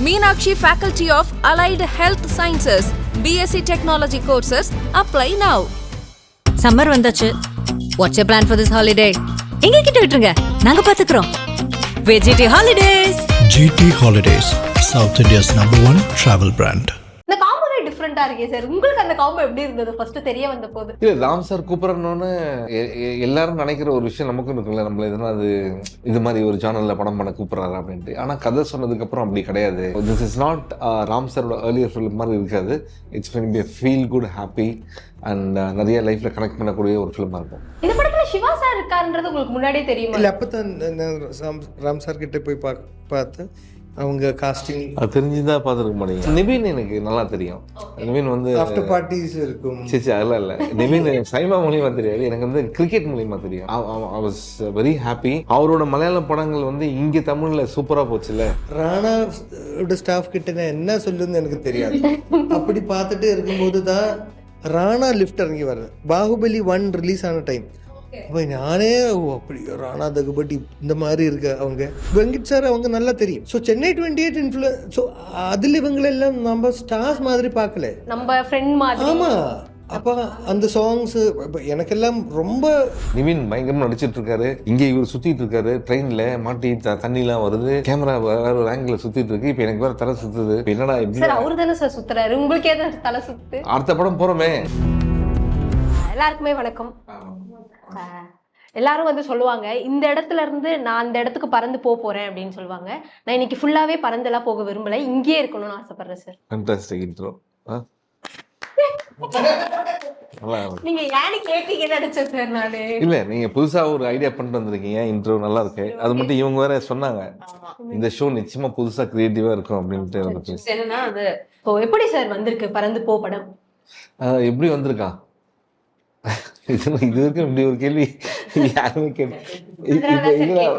Meenakshi Faculty of Allied Health Sciences, BSc Technology courses. Apply now. Summer வந்தாச்சு. What's your plan for this holiday? எங்க கிட்ட விட்டுருங்க, நாங்க பாத்துக்கிறோம். VGT Holidays. GT Holidays, South India's #1 travel brand. இந்த காம்போவே டிஃப்ரெண்டா இருக்கே சார். உங்களுக்கு அந்த காம்போ எப்படி இருந்தது ஃபர்ஸ்ட் தெரிய வந்த போது? இல்ல, ராம் சார் கூப்பிடணும்னு எல்லாரும் நினைக்கிற ஒரு விஷயம் நமக்கும் இருக்குல்ல, நம்மள எதுனா அது இது மாதிரி ஒரு சேனல்ல படம் பண்ண கூப்பிடுறாரு அப்படின்ட்டு. ஆனா கதை சொன்னதுக்கு அப்புறம் அப்படி கிடையாது. திஸ் இஸ் நாட் ராம் சாரோட ஏர்லியர் ஃபிலிம் மாதிரி இருக்காது. It's going to be a feel good happy and நிறைய லைஃப்ல கனெக்ட் பண்ணக்கூடிய ஒரு ஃபிலிமா இருக்கும். இந்த படத்துல சிவா சார் இருக்காருன்றது உங்களுக்கு முன்னாடியே தெரியுமா? இல்ல, அப்பதான் ராம் சார் கிட்ட போய் பார்த்து அவங்க காஸ்டிங் அது தெரிஞ்சுதான் பார்த்துருக்க மாட்டீங்க. நிவின் எனக்கு நல்லா தெரியும். நிவின் வந்து ஆஃப்டர் பார்ட்டிஸ் இருக்கும். சரி அதெல்லாம் இல்லை. நிவின் சைமா மூலியமா தெரியாது, எனக்கு வந்து கிரிக்கெட் மூலியமா தெரியும். I was very happy. அவரோட மலையாள படங்கள் வந்து இங்க தமிழ்ல சூப்பரா போச்சுல்ல. ராணாவோட ஸ்டாஃப் கிட்ட நான் என்ன சொல்லுன்னு எனக்கு தெரியாது. அப்படி பார்த்துட்டு இருக்கும்போது தான் ராணா லிஃப்ட் இறங்கி வர்றது. பாகுபலி 1 ரிலீஸ் ஆன டைம். அப்போ நானே அப்படி ராணா தகுபட்டி இந்த மாதிரி இருக்கு. அவங்க வெங்கட் சார் அவங்க நல்லா தெரியும். So Chennai 28 influence. ஸோ அதில் இவங்களெல்லாம் நம்ம ஸ்டார்ஸ் மாதிரி பார்க்கல, நம்ம ஃப்ரெண்ட் மாதிரி. ஆமாம். அப்போ அந்த சாங்ஸ் எனக்கெல்லாம் ரொம்ப நிவின் பயங்கரமா நடிச்சிட்டு இருக்காரு. இங்கே இவர் சுத்திட்டு இருக்காரு, ட்ரெயின்ல மாட்டி தண்ணிலாம் வருது, கேமரா வேற ஒரு ஆங்கிள் சுத்திட்டு இருக்கு. இப்போ எனக்கு வேற தலை சுத்துது. என்னடா இப்படி? சார் அவரு தானே சார் சுத்துறாரு, உங்களுக்கு ஏதாவது தலை சுத்து? அடுத்த படம் போறோமே. எல்லாருக்குமே வணக்கம். எல்லாரும் வந்து சொல்லுவாங்க, இந்த இடத்துல இருந்து நான் அந்த இடத்துக்கு பறந்து போறேன் அப்படின்னு சொல்லுவாங்க. நான் இன்னைக்கு ஃபுல்லாவே பறந்தெல்லாம் போக விரும்பல, இங்கேயே இருக்கணும்னு ஆசைப்படுறேன் சார். Fantastic intro. நீங்க யாரு கேட்டீங்கன்னு நினைச்சேன் சார் நானு. இல்ல, நீங்க புதுசா ஒரு ஐடியா பண்ணிட்டு வந்திருக்கீங்க. இன்ட்ரோ நல்லா இருக்கு. அது மட்டும் இவங்க வேற சொன்னாங்க, இந்த ஷோ நிச்சயமா புதுசா கிரியேட்டிவா இருக்கும் அப்படின்ட்டு. என்னன்னா அது எப்படி சார் வந்திருக்கு பறந்து போ படம்? எப்படி வந்திருக்கா? இது வரைக்கும் இப்படி ஒரு கேள்வி யாருமே கேட்டு.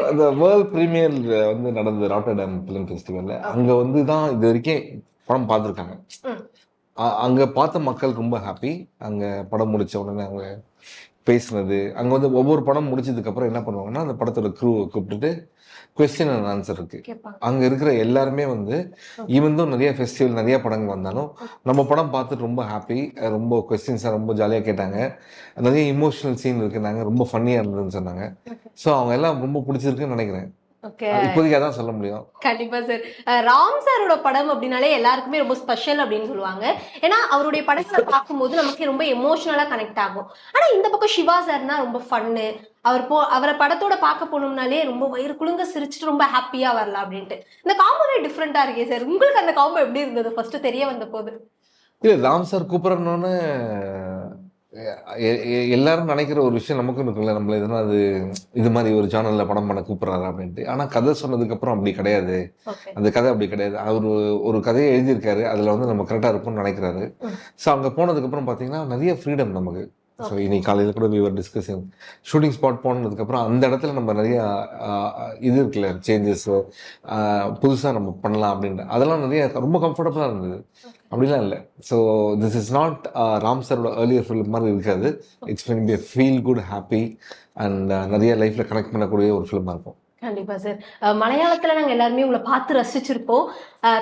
அந்த வேர்ல்ட் பிரீமியர் வந்து நடந்தது ராட்டர்டாம் ஃபிலிம் ஃபெஸ்டிவல்ல. அங்க வந்து தான் இது வரைக்கும் படம் பார்த்துருக்காங்க. அங்க பார்த்த மக்கள் ரொம்ப ஹாப்பி. அங்க படம் முடிச்ச உடனே அவங்க பேசுனது, அங்க வந்து ஒவ்வொரு படம் முடிச்சதுக்கு அப்புறம் என்ன பண்ணுவாங்கன்னா அந்த படத்தோட க்ரூவை கூப்பிட்டுட்டு கொஸ்டின் அண்ட் ஆன்சர் இருக்கு. அங்க இருக்கிற எல்லாருமே வந்து ஈவன் தான் நிறைய ஃபெஸ்டிவல் நிறைய படங்கள் வந்தாலும் நம்ம படம் பார்த்துட்டு ரொம்ப ஹாப்பி, ரொம்ப கொஸ்டின்ஸை ரொம்ப ஜாலியாக கேட்டாங்க. நிறைய இமோஷனல் சீன் இருக்குனாங்க, ரொம்ப ஃபன்னியாக இருந்ததுன்னு சொன்னாங்க. ஸோ அவங்க எல்லாம் ரொம்ப பிடிச்சிருக்குன்னு நினைக்கிறேன். இப்போதைக்கு அதான் சொல்ல முடியும். கண்டிப்பா சார். ராம் சாரோட படம் அப்படின்னாலே எல்லாருக்குமே ரொம்ப ஸ்பெஷல் அப்படின்னு சொல்லுவாங்க. ஏன்னா அவருடைய படங்களை பார்க்கும்போது நமக்கு ரொம்ப எமோஷனலா கனெக்ட் ஆகும். ஆனா இந்த பக்கம் சிவா சார்னா ரொம்ப ஃபன்னு. அவரை படத்தோட பார்க்க போனோம்னாலே ரொம்ப வயிறு குலுங்க சிரிச்சுட்டு ரொம்ப ஹாப்பியா வரலாம் அப்படின்ட்டு. இந்த காம்போவே டிஃப்ரெண்டா இருக்கே சார். உங்களுக்கு அந்த காம்போ எப்படி இருந்தது ஃபர்ஸ்ட் தெரிய வந்த போது? இல்ல, ராம் சார் கூப்பிடணும்னு எல்லாரும் நினைக்கிற ஒரு விஷயம் நமக்கும் இருக்குல்ல, நம்மள எதுனா அது இது மாதிரி ஒரு சேனல்ல படம் பண்ண கூப்பிடுறாரு அப்படின்ட்டு. ஆனா கதை சொன்னதுக்கு அப்புறம் அப்படி கிடையாது. அந்த கதை அப்படி கிடையாது. அவர் ஒரு கதையை எழுதியிருக்காரு, அதுல வந்து நம்ம கரெக்டா இருக்கும்னு நினைக்கிறாரு. ஸோ அங்க போனதுக்கு அப்புறம் பாத்தீங்கன்னா நிறைய ஃப்ரீடம் நமக்கு. ஸோ இன்னைக்கு காலையில் கூட விவர் டிஸ்கஷன் ஷூட்டிங் ஸ்பாட் போனதுக்கப்புறம் அந்த இடத்துல நம்ம நிறைய இது இருக்குல்ல, சேஞ்சஸ் புதுசாக நம்ம பண்ணலாம் அப்படின்ட்டு அதெல்லாம் நிறைய ரொம்ப கம்ஃபர்டபுளாக இருந்தது. அப்படிலாம் இல்லை. So this is not Ram சாரோட ஏர்லியர் ஃபிலிம் மாதிரி இருக்காது. It's going to be a feel good happy and நிறைய லைஃப்பில் கனெக்ட் பண்ணக்கூடிய ஒரு ஃபிலிமாக இருக்கும். கண்டிப்பா சார். மலையாளத்துல நாங்க எல்லாருமே உங்களை பார்த்து ரசிச்சிருப்போம்.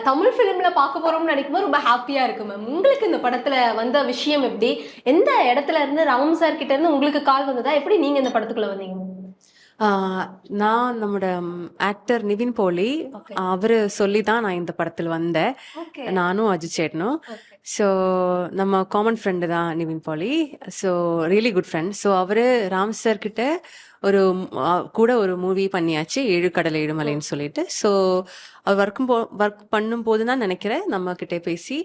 தமிழ் பிலிம்ல பார்க்க போறோம்னு நினைக்கும்போது ரொம்ப ஹாப்பியா இருக்கு மேம். உங்களுக்கு இந்த படத்துல வந்த விஷயம் எப்படி? எந்த இடத்துல இருந்து ராம் சார் கிட்ட இருந்து உங்களுக்கு கால் வந்ததா? எப்படி நீங்க இந்த படத்துக்குள்ள வந்தீங்க? நான் நம்மளோட ஆக்டர் நிவின் போலி அவரு சொல்லி தான் நான் இந்த படத்தில் வந்தேன். நானும் அஜித் சேட்டனும். ஸோ நம்ம காமன் ஃப்ரெண்டு தான் நிவின் போலி. So really good friend. So அவரு ராம் சார் கிட்ட கூட ஒரு மூவி பண்ணியாச்சு, 7 கடல் 7 மலைன்னு சொல்லிட்டு. ஸோ அவர் ஒர்க் பண்ணும்போது தான் நினைக்கிறேன் நம்ம கிட்டே பேசி,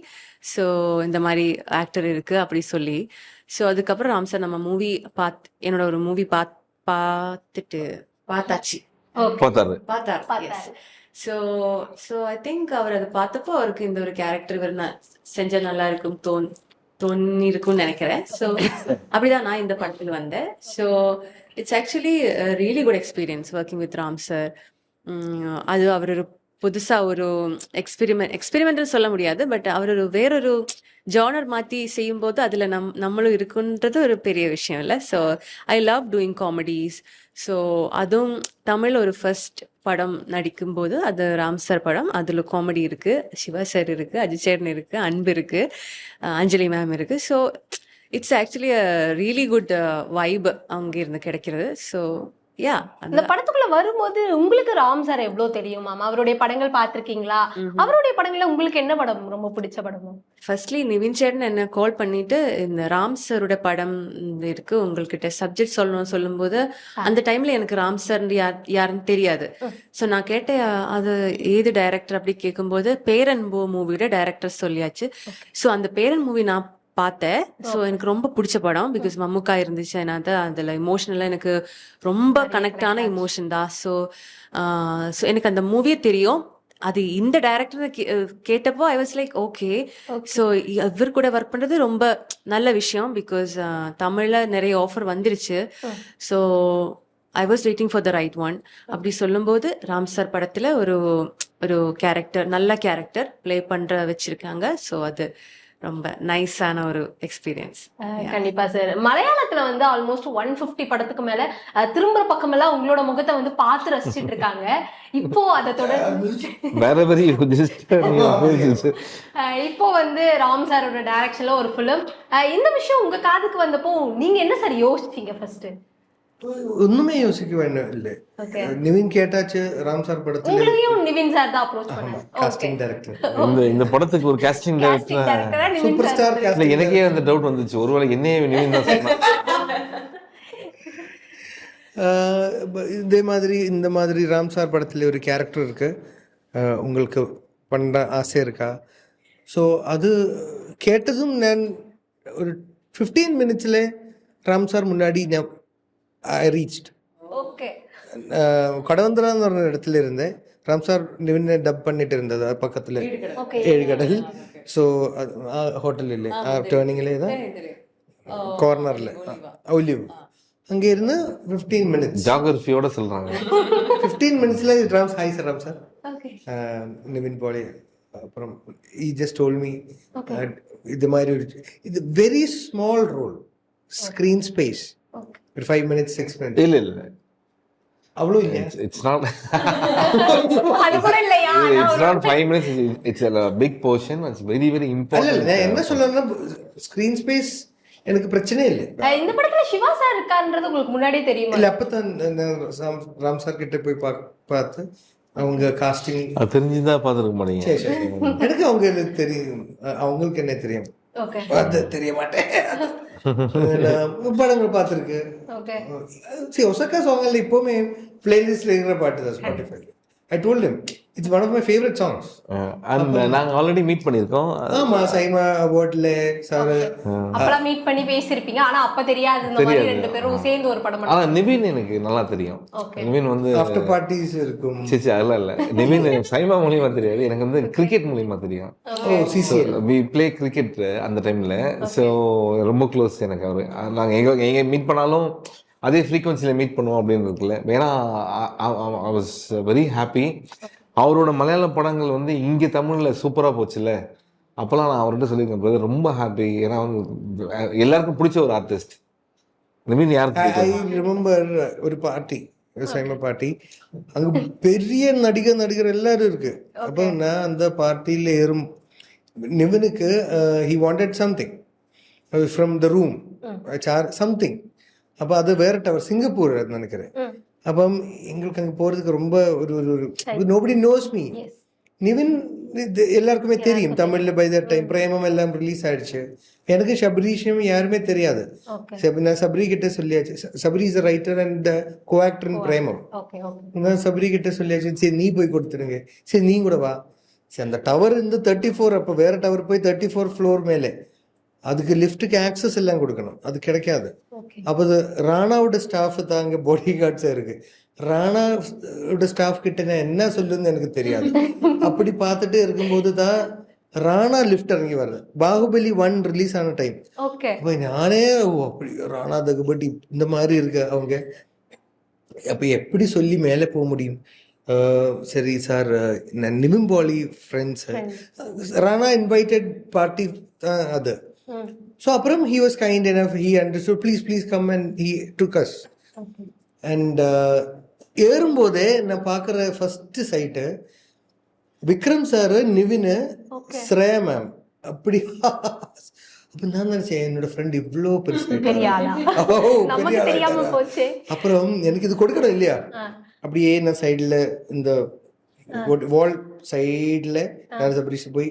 ஸோ இந்த மாதிரி ஆக்டர் இருக்கு அப்படி சொல்லி. ஸோ அதுக்கப்புறம் ராம் சார் நம்ம மூவி என்னோட ஒரு மூவி பார்த்தாச்சு. ஸோ ஐ திங்க் அவர் அதை பார்த்தப்போ அவருக்கு இந்த ஒரு கேரக்டர் இவர் செஞ்சா நல்லா இருக்கும் தோணி இருக்கும்னு நினைக்கிறேன். ஸோ அப்படிதான் நான் இந்த படத்தில் வந்தேன். So it's actually really good experience working with Ram sir. அது அவர் புதுசா ஒரு எக்ஸ்பெரிமெண்டல் சொல்ல முடியாது, பட் அவர் ஒரு வேறொரு ஜானர் மாத்தி செய்யும்போது அதுல நம்மளும் இருக்குன்றது ஒரு பெரிய விஷயம் இல்லை. So I love doing comedies. So அதுவும் தமிழ் ஒரு ஃபர்ஸ்ட் படம் நடிக்கும்போது அது ராம் சார் படம். அதில் காமெடி இருக்கு, சிவா சார் இருக்கு, அஜித் சேரன் இருக்கு, அன்பு இருக்கு, அஞ்சலி மேம் இருக்கு. So it's actually a really good vibe அங்கே இருந்து கிடைக்கிறது. ஸோ யா, இந்த படத்துக்குள்ள வரும்போது உங்களுக்கு ராம் சார் எவ்வளவு தெரியும் மேம்? அவருடைய படங்கள் பார்த்திருக்கீங்களா? அவருடைய படங்கள்ல உங்களுக்கு என்ன படம் ரொம்ப பிடிச்ச படம்? ஃபர்ஸ்ட்லி நிவின் சேரன் என்ன கால் பண்ணிட்டு இந்த ராம் சாரோட படம் இருக்கு, உங்கள்கிட்ட சப்ஜெக்ட் சொல்லணும்னு சொல்லும்போது அந்த டைம்ல எனக்கு ராம் சார் யாருன்னு தெரியாது. ஸோ நான் கேட்டேன் அது ஏது டைரக்டர் அப்படி கேட்கும்போது பேரன்பு மூவியோட டைரக்டர் சொல்லியாச்சு. ஸோ அந்த பேரன் மூவி நான் பார்த்தேன். ஸோ எனக்கு ரொம்ப பிடிச்ச படம், பிகாஸ் மம்முக்கா இருந்துச்சு. அதில் இமோஷனலாக எனக்கு ரொம்ப கனெக்டான இமோஷன் தான். ஸோ எனக்கு அந்த மூவியே தெரியும். அது இந்த டைரக்டர் கேட்டப்போ I was like okay. So இவர் கூட ஒர்க் பண்ணுறது ரொம்ப நல்ல விஷயம், பிகாஸ் தமிழில் நிறைய ஆஃபர் வந்துருச்சு. So I was waiting for the right one. அப்படி சொல்லும்போது ராம் சார் படத்தில் ஒரு கேரக்டர், நல்ல கேரக்டர் ப்ளே பண்ணுற வச்சுருக்காங்க. ஸோ அது ரொம்ப நைஸான ஒரு எக்ஸ்பீரியன்ஸ். கண்டிப்பா சார். மலையாளத்துல வந்து ஆல்மோஸ்ட் 150 படத்துக்கு மேல திரும்புற பக்கமெல்லாம் உங்களோட முகத்தை வந்து பார்த்து ரசிச்சிட்டு இருக்காங்க. இப்போ அதை தொடர்ந்து இப்போ வந்து ராம் சாரோட டைரக்ஷன்ல ஒரு ஃபிலிம். இந்த விஷயம் உங்க காதுக்கு வந்தப்போ நீங்க என்ன சார் யோசிச்சீங்க ஃபர்ஸ்ட்? ஒண்ணுமே யோசிக்க வேண்டாம் இல்லை. நிவின் கேட்டாச்சு ராம் சார் படத்துல உங்களையும் நிவின் சார் தான் அப்ரோச் பண்ணாங்க. காஸ்டிங் டைரக்டர் இந்த படத்துக்கு ஒரு காஸ்டிங் டைரக்டர் சூப்பர் ஸ்டார் இல்ல, எனக்கே அந்த டவுட் வந்துச்சு, ஒருவேளை என்னையே நிவின் தான் சொன்னான். இந்த மாதிரி ராம் சார் படத்துல ஒரு கேரக்டர் இருக்கு, உங்களுக்கு பண்ண ஆசை இருக்கா? ஸோ அது கேட்டதும் நான் ஒரு 15 மினிட்ஸ்ல ராம் சார் முன்னாடி ஐ ரீச்ட். ஓகே. கடவந்திரான்னு ஒரு இடத்துல இருந்தேன். ராம் சார் நிவின் டப் பண்ணிட்டு இருந்தது பக்கத்தில் ஏழு கடல். ஸோ ஹோட்டல் இல்லை, டேர்னிங்லே தான் கார்னரில் ஒலிவ் அங்கே இருந்து 15 மினிட்ஸ் ஜாகிரபியோட சொல்றாங்க. 15 மினிட்ஸ்ல Ram hi sir Ram sir Nivin போலே. அப்புறம் he just told me இது மாதிரி ஒரு இது very small role, screen space ஒரு 5 minutes 6 minutes இல்ல அவ்வளோ இல்லை. இட்ஸ் நாட் அது கூட இல்லையா? It's not 5 minutes, it's a big portion, it's very very important. இல்ல நான் என்ன சொல்றேன்னா ஸ்க்ரீன் ஸ்பேஸ் எனக்கு பிரச்சனை இல்லை. இந்த படத்துல சிவா சார் இருக்காருன்றது உங்களுக்கு முன்னாடியே தெரியுமா? இல்ல அப்பதான் ராம் சார் கிட்ட போய் பார்த்து அவங்க காஸ்டிங் அது தெரிஞ்சுதான் பார்த்துருக்க மாட்டீங்க. எனக்கு அவங்க தெரியும், அவங்களுக்கு என்ன தெரியும் அது தெரிய மாட்டேன். படங்கள் பார்த்துருக்கு. ஒசக்கா சாங்ல இப்போவுமே பிளேலிஸ்ட்ல இருக்கிற பாட்டு தான் ஸ்பாட்டிஃபைல. I told him it's one of my favorite songs. and நாங்க ஆல்ரெடி மீட் பண்ணிருக்கோம். ஆமா, சைமா அவார்ட்ல சார் அப்பலாம் மீட் பண்ணி பேசிருப்பீங்க. ஆனா அப்ப தெரியாது இந்த மாதிரி ரெண்டு பேரும் சேர்ந்து ஒரு படம். ஆனா நிவின் எனக்கு நல்லா தெரியும். நிவின் வந்து ஆஃப்டர் பார்ட்டிஸ் இருக்கும். சரி இல்ல நிவின் நிவின் மூலியமா தெரியாது, எனக்கு வந்து கிரிக்கெட் மூலியமா தெரியும். we play cricket அந்த டைம்ல. ஸோ ரொம்ப க்ளோஸ் எனக்கு அவரு. நாங்க எங்க மீட் பண்ணாலும் அதே ஃப்ரீக்வன்சியில் மீட் பண்ணுவோம் அப்படின்னு இருக்குல்ல. ஏன்னா ஐ வாஸ் வெரி ஹாப்பி. அவரோட மலையாள படங்கள் வந்து இங்கே தமிழில் சூப்பராக போச்சுல்ல, அப்போல்லாம் நான் அவர்கிட்ட சொல்லியிருக்கேன் பிரதர் ரொம்ப ஹாப்பி. ஏன்னா வந்து எல்லாருக்கும் பிடிச்ச ஒரு ஆர்டிஸ்ட் நிவின். யாருக்கு ஐ ரிமெம்பர் ஒரு பார்ட்டி, சைமா பார்ட்டி, அங்கே பெரிய நடிகர் எல்லாரும் இருக்கு. அப்போ நான் அந்த பார்ட்டியில் ஏறும் நிவினுக்கு he wanted something from the room something. அப்போ அது வேற டவர் சிங்கப்பூர் நினைக்கிறேன். அப்போ எங்களுக்கு அங்கே போகிறதுக்கு ரொம்ப ஒரு நோபடி நோஸ் மீ. நிவின் எல்லாருக்குமே தெரியும் தமிழில். பை த டைம் பிரேமம் எல்லாம் ரிலீஸ் ஆயிடுச்சு. எனக்கு சபரீஷும் யாருமே தெரியாது. நான் சபரி கிட்ட சொல்லியாச்சு. Sabari is a writer and co actor in Premam. நான் சபரி கிட்ட சொல்லியாச்சு, சரி நீ போய் கொடுத்துருங்க, சரி நீ கூட வா. சரி அந்த டவர் இருந்து 34, அப்போ வேற டவர் போய் 34 ஃப்ளோர் மேலே, அதுக்கு லிஃப்ட்டுக்கு ஆக்சஸ் எல்லாம் கொடுக்கணும், அது கிடைக்காது. அப்போ ராணாவோட ஸ்டாஃப் தான் அங்கே பாடி கார்ட்ஸாக இருக்கு. ராணாவோட ஸ்டாஃப் கிட்ட நான் என்ன சொல்லுன்னு எனக்கு தெரியாது. அப்படி பார்த்துட்டு இருக்கும்போது தான் ராணா லிஃப்ட் இறங்கி வருது. பாகுபலி 1 ரிலீஸ் ஆன டைம். அப்போ நானே அப்படி ராணா தகுபடி இந்த மாதிரி இருக்கு அவங்க. அப்போ எப்படி சொல்லி மேலே போக முடியும்? சரி sir Nivin Pauly friends Rana invited party தான் அது. ஸோ அப்புறம் he was kind enough, he understood, please come and he took us. And ஏறும்போதே நான் பார்க்குற first sight Vikram sir, Nivin, Shreya ma'am. அப்படி அப்போ நான் நினச்சேன் என்னோட ஃப்ரெண்ட் இவ்வளோ பெருசு. அப்புறம் எனக்கு இது கொடுக்கணும் இல்லையா, அப்படியே நான் சைடில் இந்த வால் சைடில் நான் சபரிஷ் போய்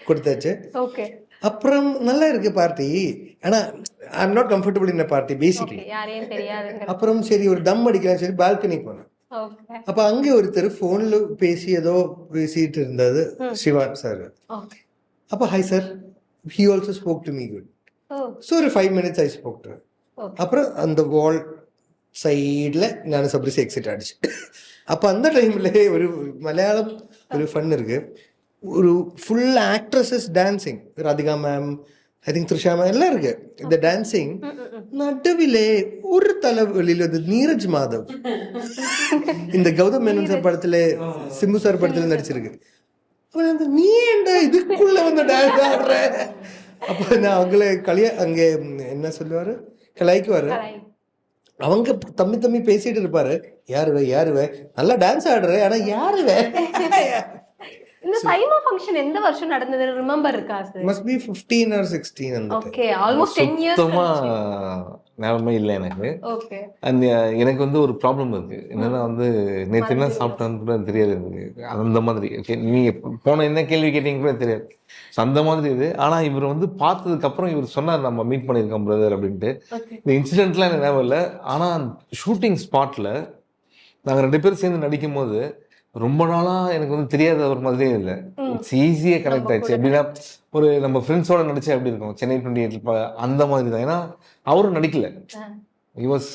கொடுத்தாச்சு. அப்புறம் நல்லா இருக்கு பார்ட்டி, ஆனா I am not comfortable in party basically. அப்புறம் சரி ஒரு தம் அடிக்கலாம் சரி பால்கனி போனேன். அப்ப அங்கே ஒருத்தர் போன்ல பேசி ஏதோ பேசிட்டு இருந்தது சிவா சார். அப்ப hi sir, he also spoke to me good. So ஒரு 5 minutes ஐ ஸ்போக் டு. அப்புறம் அந்த வால் சைடில் நான் சப்ரிஸ் எக்ஸிட் ஆடிச்சு. அப்போ அந்த டைம்ல ஒரு மலையாளம் ஒரு ஃபன் இருக்கு, ஒரு full actresses dancing, Radhika ma'am, I think Trisha ma'am எல்லாம் இருக்கு. இந்த டான்சிங் நடுவிலே ஒரு தலைவலியில் வந்து நீரஜ் மாதவ் இந்த கௌதம் மேனன் சார் படத்துல சிம்பு சார் படத்துல நடிச்சிருக்கு. நீ ஏன்டா இதுக்குள்ள வந்து டான்ஸ் ஆடுற? அப்போ நான் அவங்கள அங்கே என்ன சொல்லுவாரு, கலாய்க்குவாரு. அவங்க தம்பி பேசிட்டு இருப்பாரு, யாருவே நல்லா டான்ஸ் ஆடுற, ஆனா யாருவே. இந்த சைமா ஃபங்க்ஷன் எந்த வருஷம் நடந்தது ரிமெம்பர் இருக்கா சார்? must be 15 or 16 அந்த ஓகே, ஆல்மோஸ்ட் 10 இயர்ஸ். சுத்தமா ஞாபகமே இல்லை எனக்கு. ஓகே. அண்ட் எனக்கு வந்து ஒரு ப்ராப்ளம் இருக்கு, என்னன்னா வந்து நேற்று என்ன சாப்பிட்டான்னு கூட தெரியாது எனக்கு. அந்த மாதிரி நீங்க போன என்ன கேள்வி கேட்டீங்க கூட தெரியாது. ஸோ அந்த மாதிரி இது. ஆனால் இவர் வந்து பார்த்ததுக்கு அப்புறம் இவர் சொன்னார் நம்ம மீட் பண்ணியிருக்கோம் பிரதர் அப்படின்ட்டு. இந்த இன்சிடென்ட்லாம் எனக்கு ஞாபகம் இல்லை. ஆனால் ஷூட்டிங் ஸ்பாட்டில் நாங்கள் 2 பேரும் சேர்ந்து நடிக்கும் போது ரொம்ப நாளாக எனக்கு வந்து தெரியாத ஒரு மாதிரியே இல்லை, ஈஸியாக கனெக்ட் ஆயிடுச்சு. எப்படின்னா ஒரு நம்ம ஃப்ரெண்ட்ஸோட நடிச்சா எப்படி இருக்கும், சென்னை 28 அந்த மாதிரி தான். ஏன்னா அவரும் நடிக்கல, ஹி வாஸ்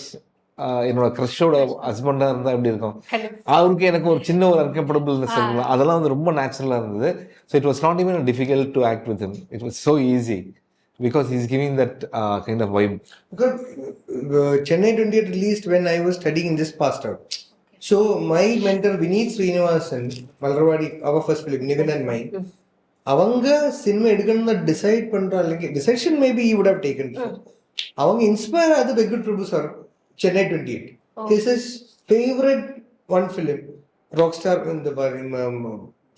என்னோட க்ரஷோட ஹஸ்பண்டாக இருந்தால் எப்படி இருக்கும், அவருக்கு எனக்கு ஒரு சின்ன ஒரு அன்கம்ஃபர்டபுள்னஸ் இருக்கலாம், அதெல்லாம் வந்து ரொம்ப நேச்சுரலாக இருந்தது. So it was not even difficult to act with him, it was so easy because he's giving that kind of vibe. Because Chennai 28 released when I was studying in just passed out. So my mentor Vineet Srinivasan, Malarwadi, our first film, Niven and mine, அவங்க cinema எடுக்கணும்னு decide பண்றாங்க. Decision maybe he would have taken before. அவங்க inspire ஆது very good producer Chennai 28. His is favorite one film, Rockstar இந்த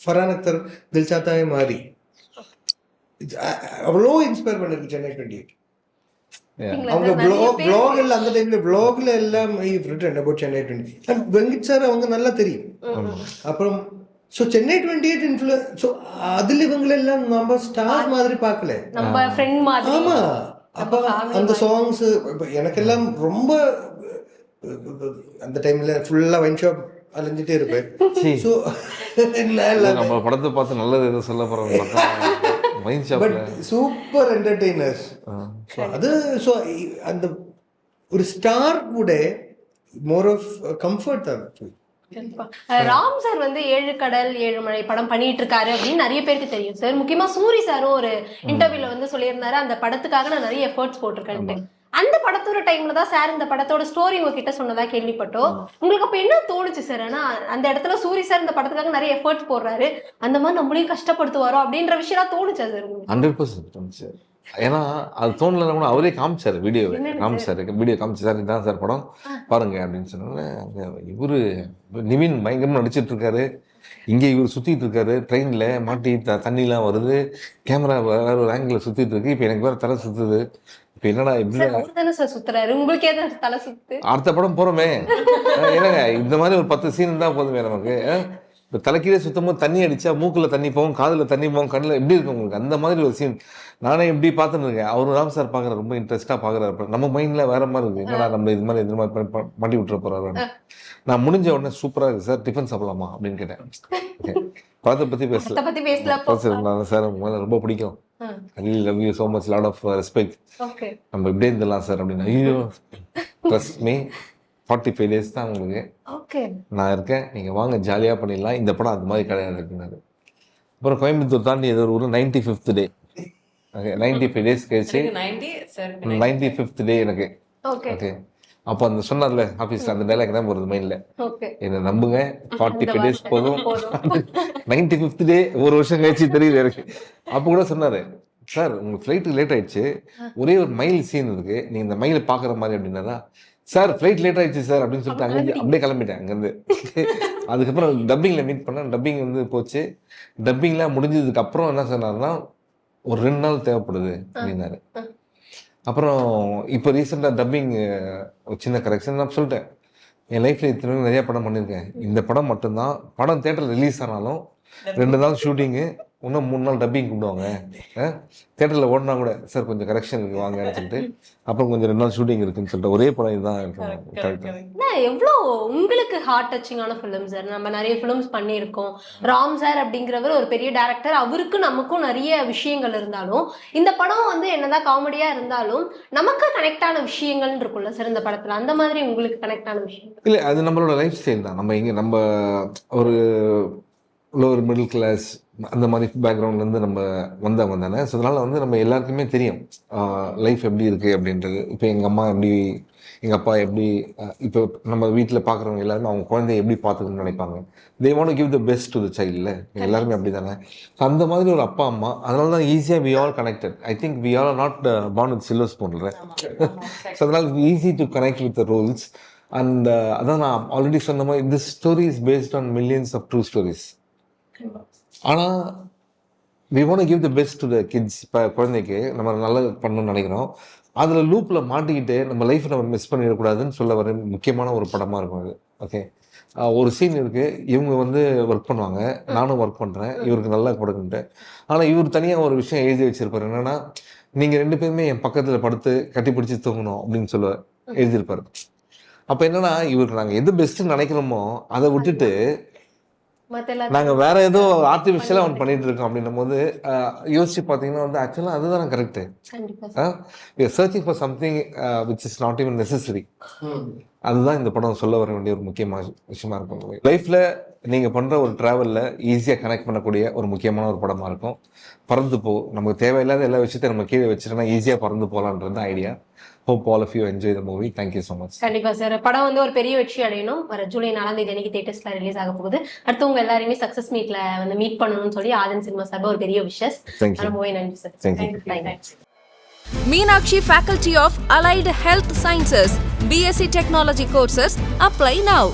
ஃபர்ஹான் அக்தர் தில் சாத்தா high மாரி, அவ்வளோ inspire பண்ணிருக்கு Chennai 28. அவங்க பிளாக் எல்லாம் அந்த டைம்ல பிளாக்ல எல்லாம் return about Chennai 28. And Venkat sir அவங்க நல்லா தெரியும். அப்புறம் ஸோ Chennai 28 இன்ஃப்ளூயன்ஸ். ஸோ அதுல இவங்களெல்லாம் நம்ம ஸ்டார் மாதிரி பார்க்கல, நம்ம ஃப்ரெண்ட் மாதிரி. ஆமா. அப்போ அந்த சாங்ஸ் எனக்கெல்லாம் ரொம்ப அந்த டைம்ல ஃபுல்லா வைன் ஷாப் அலைஞ்சிட்டே இருப்பேன். ஸோ நம்ம படத்தை பார்த்து நல்லது எதுவும் சொல்ல போறோம், பட் சூப்பர் என்டர்டெய்னர்ஸ். அது ஸோ அந்த ஒரு ஸ்டார் கூட மோர் ஆஃப் கம்ஃபர்ட் தான். ராம் சார் வந்து 7 கடல் 7 மழை படம் பண்ணிட்டு இருக்காரு அப்படின்னு நிறைய பேருக்கு தெரியும் சார். முக்கியமா சூரி சாரும் ஒரு இன்டர்வியூல வந்து சொல்லியிருந்தாரு, அந்த படத்துக்காக நான் நிறைய எஃபர்ட்ஸ் போட்டிருக்கேன்ட்டு. அந்த படத்தோட டைம்ல தான் சார் இந்த படத்தோட ஸ்டோரி உங்ககிட்ட சொன்னதா கேள்விப்பட்டோம். உங்களுக்கு அப்ப என்ன தோணுச்சு சார்? ஆனா அந்த இடத்துல சூரி சார் இந்த படத்துக்காக நிறைய எஃபர்ட்ஸ் போடுறாரு, அந்த மாதிரி நம்மளையும் கஷ்டப்படுத்துவாரோ அப்படின்ற விஷயம் தோணுச்சா சார்? 100% தோணுச்சு. ஏன்னா அது தோணலன்னா கூட அவரே காமிச்சாரு வீடியோவை, வீடியோ காமிச்சு சார் இதான் சார் படம் பாருங்க அப்படின்னு சொன்னாங்க. இவரு நிவின் பயங்கரமா நடிச்சிட்டு இருக்காரு, இங்கே இவர் சுத்திட்டு இருக்காரு, ட்ரெயின்ல மாட்டி தண்ணிலாம் வருது, கேமரா வேற ஒரு ஆங்கிள் சுத்திட்டு இருக்கு, இப்போ எனக்கு வேற தலை சுத்துது, இப்போ என்னடா இப்படி சுத்துறாரு, உங்களுக்கு ஏதாவது தலை சுத்து? அடுத்த படம் போறோமே என்னங்க, இந்த மாதிரி ஒரு 10 சீன் தான் போதுமே நமக்கு. இப்போ தலைக்கீழே சுத்தம் போது தண்ணி அடிச்சா மூக்குல தண்ணி போகும், காதுல தண்ணி போகும், கண்ணில் எப்படி இருக்கும் உங்களுக்கு, அந்த மாதிரி ஒரு சீன் நானே எப்படி பார்த்துன்னு இருக்கேன். அவரு ராம் சார் பார்க்குற ரொம்ப இன்ட்ரெஸ்டாக பார்க்குறாரு. நம்ம மைண்டில் வேற மாதிரி இருக்கு, என்னடா நம்ம இது மாதிரி எதிர் மாதிரி மாட்டி விட்டுற போறாரு. நான் முடிஞ்ச உடனே சூப்பராக இருக்கு சார், டிஃபன் சாப்பிடலாமா அப்படின்னு கேட்டேன். படத்தை பற்றி பேசலாம் சார், உங்களுக்கு ரொம்ப பிடிக்கும், I love you so much, lot of respect, நம்ம இப்படியே இருந்துடலாம் சார் அப்படின்னு. ஐயோ ட்ரஸ்ட் மீ 45 days தான் உங்களுக்கு நான் இருக்கேன், நீங்கள் வாங்க ஜாலியாக பண்ணிடலாம், இந்த படம் அது மாதிரி கிடையாது இருக்குனாரு. அப்புறம் கோயம்புத்தூர் தாண்டி ஏதோ ஒரு 95th day, 95 days கழிச்சு 95th day எனக்கு. ஓகே அப்போ அந்த சொன்னார்ல ஆஃபீஸில் அந்த டைலாக் தான் போகிறது மைண்டில். ஓகே. என்னை நம்புங்க 45 days போதும், 95th day ஒரு வருஷம் கழிச்சு தெரியுது எனக்கு. அப்போ கூட சொன்னார், சார் உங்கள் ஃப்ளைட்டு லேட் ஆயிடுச்சு, ஒரே ஒரு மைல் சீன் இருக்கு, நீங்கள் இந்த மைலை பார்க்குற மாதிரி அப்படின்னாரா, சார் ஃப்ளைட் லேட் ஆயிடுச்சு சார் அப்படின்னு சொல்லிட்டு அங்கேருந்து அப்படியே கிளம்பிட்டேன் அங்கேருந்து. அதுக்கப்புறம் டப்பிங்கில் மீட் பண்ணேன். டப்பிங் வந்து போச்சு. டப்பிங்லாம் முடிஞ்சதுக்கு அப்புறம் என்ன சொன்னார்னா, ஒரு 2 நாள் தேவைப்படுது அப்படின்னாரு. அப்புறம் இப்போ ரீசெண்டாக டப்பிங் ஒரு சின்ன கரெக்ஷன் நான் சொல்லிட்டேன். என் லைஃப்பில் இத்தனை நிறைய படம் பண்ணியிருக்கேன். இந்த படம் மட்டும்தான் படம் தேட்டரில் ரிலீஸ் ஆனாலும் 2 நாள் ஷூட்டிங்கு, இன்னும் 3 நாள் டப்பிங் கூப்பிடுவாங்க. தேட்டரில் ஓடினா கூட சார் கொஞ்சம் கரெக்ஷன் இருக்கு வாங்கன்னு சொல்லிட்டு, அப்புறம் கொஞ்சம் 2 நாள் ஷூட்டிங் இருக்குன்னு சொல்லிட்டு ஒரே படம் இதுதான் கரெக்டாக. எவ்வளோ உங்களுக்கு ஹார்ட் டச்சிங்கான ஃபிலிம் சார். நம்ம நிறைய ஃபிலிம்ஸ் பண்ணியிருக்கோம். ராம் சார் அப்படிங்கிறவர் ஒரு பெரிய டேரக்டர். அவருக்கு நமக்கும் நிறைய விஷயங்கள் இருந்தாலும், இந்த படம் வந்து என்னதான் காமெடியா இருந்தாலும் நமக்கு கனெக்ட் ஆன விஷயங்கள் இருக்குல்ல சார் இந்த படத்துல. அந்த மாதிரி உங்களுக்கு கனெக்ட் ஆன விஷயம்? இல்லை, அது நம்மளோட லைஃப் ஸ்டைல் தான். நம்ம ஒரு லோவர் மிடில் கிளாஸ் அந்த மாதிரி பேக்ரவுண்ட்லேருந்து நம்ம வந்தவங்க தானே. ஸோ அதனால் வந்து நம்ம எல்லாருக்குமே தெரியும் லைஃப் எப்படி இருக்குது அப்படின்றது. இப்போ எங்கள் அம்மா எப்படி, எங்கள் அப்பா எப்படி, இப்போ நம்ம வீட்டில் பார்க்குறவங்க எல்லாருமே அவங்க குழந்தைய எப்படி பார்த்துக்கணும்னு நினைப்பாங்க. They want to give the best to the சைல்டில். எல்லாருமே அப்படி தானே. ஸோ அந்த மாதிரி ஒரு அப்பா அம்மா, அதனால தான் ஈஸியாக we all connected. I think we all not born with silver ஸ்பூன்ல. ஸோ அதனால் easy to connect with the roles. And அதான் நான் ஆல்ரெடி சொன்ன மாதிரி, this story is based on millions of true stories. ஆனால் we want to give the best to the kids. இப்போ குழந்தைக்கு நம்ம நல்லா பண்ணணும்னு நினைக்கிறோம். அதில் லூப்பில் மாட்டிக்கிட்டு நம்ம லைஃப்பை நம்ம மிஸ் பண்ணிடக்கூடாதுன்னு சொல்ல வர முக்கியமான ஒரு படமாக இருக்கும் அது. ஓகே, ஒரு சீன் இருக்குது, இவங்க வந்து ஒர்க் பண்ணுவாங்க, நானும் ஒர்க் பண்ணுறேன், இவருக்கு நல்லா கொடுக்குன்ட்டு. ஆனால் இவர் தனியாக ஒரு விஷயம் எழுதி வச்சிருப்பார். என்னென்னா, நீங்கள் 2 பேருமே என் பக்கத்தில் படுத்து கட்டி பிடிச்சி தூங்கணும் அப்படின்னு சொல்ல எழுதியிருப்பார். அப்போ என்னென்னா, இவருக்கு நாங்கள் எது பெஸ்ட்டுன்னு நினைக்கிறோமோ அதை விட்டுட்டு நாங்கள் வேற ஏதோ ஆர்டிஃபிஷியலாக ஒன்று பண்ணிட்டு இருக்கோம் அப்படின்னும் போது யோசிச்சு பார்த்தீங்கன்னா வந்து ஆக்சுவலாக அதுதான் correct. Searching for something which is not even necessary. அதுதான் இந்த படம் சொல்ல வர வேண்டிய ஒரு முக்கியமான விஷயமா இருக்கும். லைஃப்பில் நீங்கள் பண்ணுற ஒரு ட்ராவலில் ஈஸியாக கனெக்ட் பண்ணக்கூடிய ஒரு முக்கியமான ஒரு படமாக இருக்கும். பறந்து போ, நமக்கு தேவையில்லாத எல்லா விஷயத்தையும் நம்ம கீழே வச்சுட்டோம்னா ஈஸியாக பறந்து போகலான்றது idea. Hope all of you enjoy the movie. Thank you so much. கண்டிப்பா சார். படம் வந்து ஒரு பெரிய வெற்றி அடையணும். வர ஜூலை 4ஆம் தேதி அன்னைக்கு தியேட்டர்ஸ்ல ரிலீஸ் ஆக போகுது. அடுத்து உங்க எல்லாரையுமே சக்சஸ் மீட்ல வந்து மீட் பண்ணணும்னு சொல்லி ஆதன் சினிமா சார்பா ஒரு பெரிய விஷஸ். ரொம்பவே நன்றி sir. Thank you. Meenakshi Faculty of Allied Health Sciences, BSc Technology courses. Apply now.